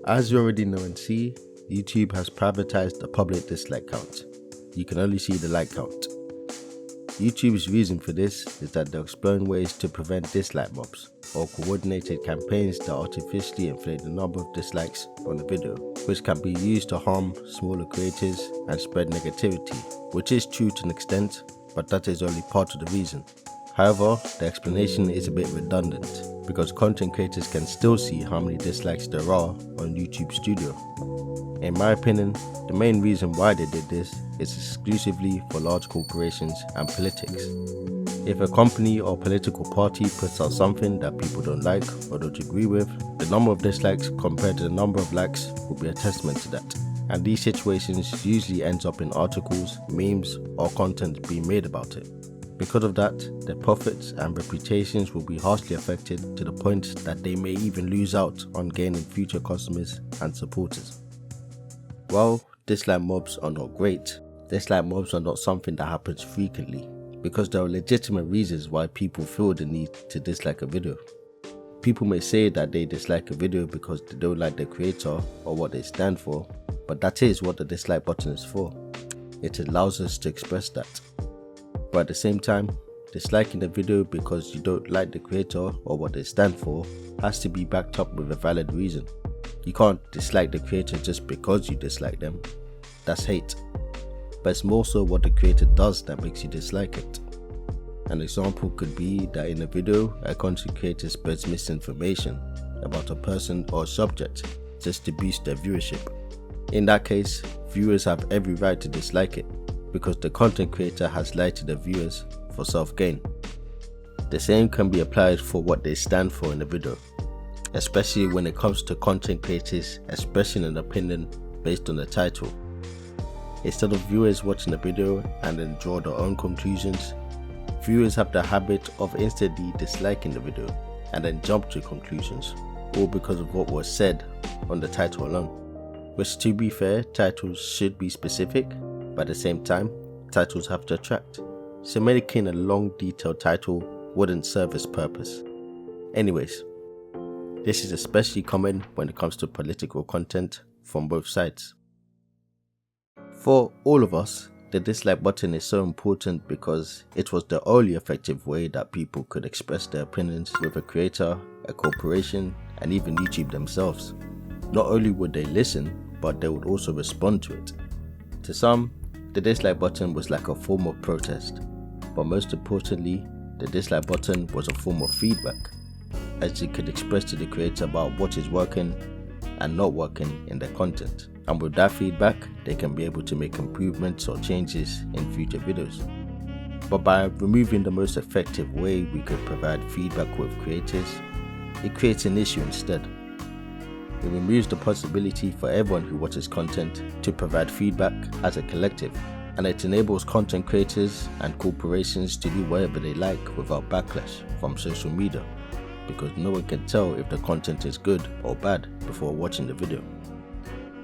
As you already know and see, YouTube has privatized the public dislike count. You can only see the like count. YouTube's reason for this is that they're exploring ways to prevent dislike mobs or coordinated campaigns that artificially inflate the number of dislikes on the video, which can be used to harm smaller creators and spread negativity, which is true to an extent, but that is only part of the reason. However, the explanation is a bit redundant because content creators can still see how many dislikes there are on YouTube Studio. In my opinion, the main reason why they did this is exclusively for large corporations and politics. If a company or political party puts out something that people don't like or don't agree with, the number of dislikes compared to the number of likes will be a testament to that. And these situations usually ends up in articles, memes, or content being made about it. Because of that, their profits and reputations will be harshly affected to the point that they may even lose out on gaining future customers and supporters. While dislike mobs are not great, dislike mobs are not something that happens frequently because there are legitimate reasons why people feel the need to dislike a video. People may say that they dislike a video because they don't like the creator or what they stand for, but that is what the dislike button is for. It allows us to express that. But at the same time, disliking the video because you don't like the creator or what they stand for has to be backed up with a valid reason. You can't dislike the creator just because you dislike them. That's hate. But it's more so what the creator does that makes you dislike it. An example could be that in a video, a content creator spreads misinformation about a person or subject just to boost their viewership. In that case, viewers have every right to dislike it because the content creator has lied to the viewers for self-gain. The same can be applied for what they stand for in the video, especially when it comes to content creators expressing an opinion based on the title. Instead of viewers watching the video and then draw their own conclusions, viewers have the habit of instantly disliking the video and then jump to conclusions, all because of what was said on the title alone. Which, to be fair, titles should be specific, but at the same time, titles have to attract. So making a long detailed title wouldn't serve its purpose. Anyways, this is especially common when it comes to political content from both sides. For all of us, the dislike button is so important because it was the only effective way that people could express their opinions with a creator, a corporation, and even YouTube themselves. Not only would they listen, but they would also respond to it. To some, the dislike button was like a form of protest, but most importantly, the dislike button was a form of feedback, as it could express to the creator about what is working and not working in their content. And with that feedback, they can be able to make improvements or changes in future videos. But by removing the most effective way we could provide feedback with creators, it creates an issue instead. It removes the possibility for everyone who watches content to provide feedback as a collective, and it enables content creators and corporations to do whatever they like without backlash from social media, because no one can tell if the content is good or bad before watching the video.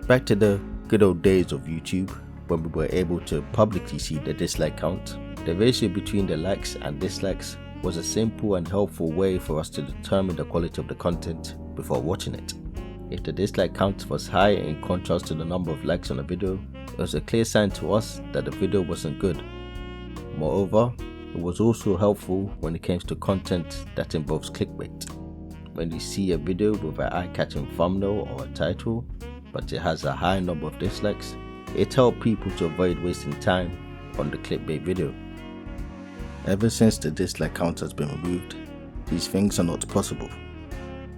Back to the good old days of YouTube, when we were able to publicly see the dislike count, the ratio between the likes and dislikes was a simple and helpful way for us to determine the quality of the content before watching it. If the dislike count was high in contrast to the number of likes on a video, it was a clear sign to us that the video wasn't good. Moreover, it was also helpful when it came to content that involves clickbait. When you see a video with an eye-catching thumbnail or a title, but it has a high number of dislikes, it helped people to avoid wasting time on the clickbait video. Ever since the dislike count has been removed, these things are not possible.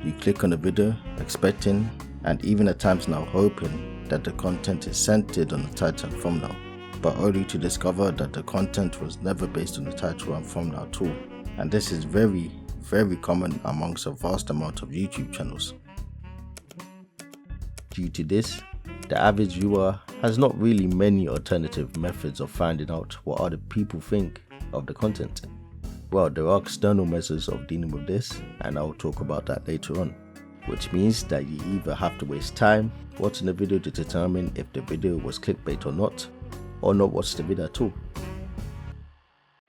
You click on a video expecting and even at times now hoping that the content is centered on the title and thumbnail, but only to discover that the content was never based on the title and thumbnail at all. And this is very, very common amongst a vast amount of YouTube channels. Due to this, the average viewer has not really many alternative methods of finding out what other people think of the content. Well, there are external measures of dealing with this, and I'll talk about that later on, which means that you either have to waste time watching the video to determine if the video was clickbait or not watch the video at all.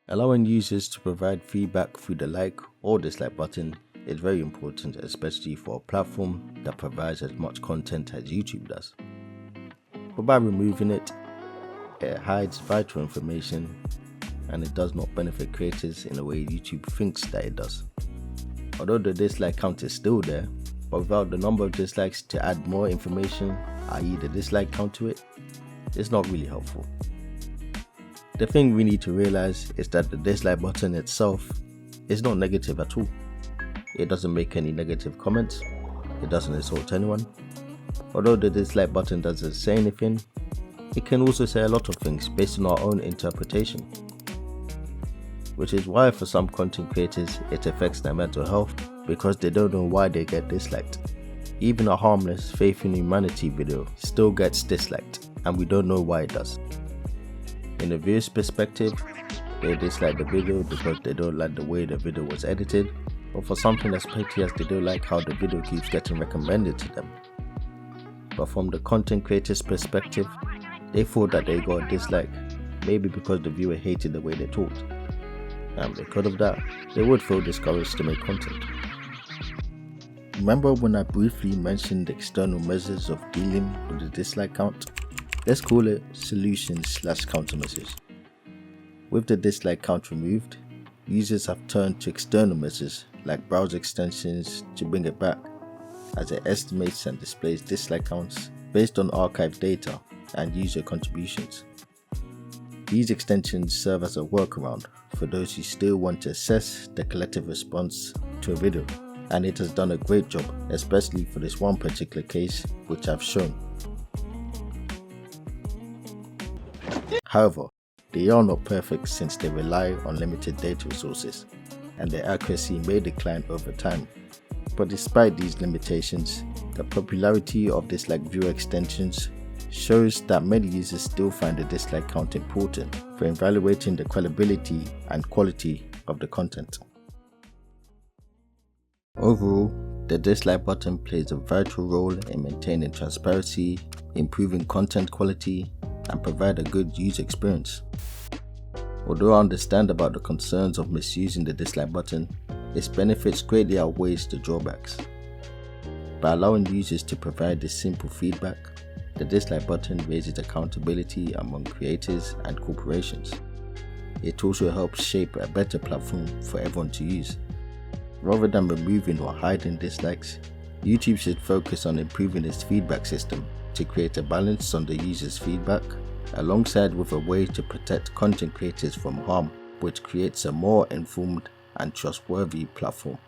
Allowing users to provide feedback through the like or dislike button is very important, especially for a platform that provides as much content as YouTube does. But by removing it, it hides vital information and it does not benefit creators in a way YouTube thinks that it does. Although the dislike count is still there, but without the number of dislikes to add more information, i.e. the dislike count to it, it's not really helpful. The thing we need to realize is that the dislike button itself is not negative at all. It doesn't make any negative comments, it doesn't insult anyone. Although the dislike button doesn't say anything, it can also say a lot of things based on our own interpretation. Which is why for some content creators it affects their mental health because they don't know why they get disliked. Even a harmless Faith in Humanity video still gets disliked and we don't know why it does. In a viewer's perspective, they dislike the video because they don't like the way the video was edited, or for something as petty as they don't like how the video keeps getting recommended to them. But from the content creator's perspective, they thought that they got a dislike, maybe because the viewer hated the way they talked. And because of that, they would feel discouraged to make content. Remember when I briefly mentioned external measures of dealing with the dislike count? Let's call it solutions/countermeasures. With the dislike count removed, users have turned to external measures like browser extensions to bring it back, as it estimates and displays dislike counts based on archived data and user contributions. These extensions serve as a workaround for those who still want to assess the collective response to a video, and it has done a great job, especially for this one particular case which I've shown. However, they are not perfect since they rely on limited data resources, and their accuracy may decline over time. But despite these limitations, the popularity of dislike viewer extensions shows that many users still find the dislike count important for evaluating the credibility and quality of the content. Overall, the dislike button plays a vital role in maintaining transparency, improving content quality, and provide a good user experience. Although I understand about the concerns of misusing the dislike button, its benefits greatly outweighs the drawbacks. By allowing users to provide this simple feedback, the dislike button raises accountability among creators and corporations. It also helps shape a better platform for everyone to use. Rather than removing or hiding dislikes, YouTube should focus on improving its feedback system to create a balance on the user's feedback, alongside with a way to protect content creators from harm, which creates a more informed and trustworthy platform.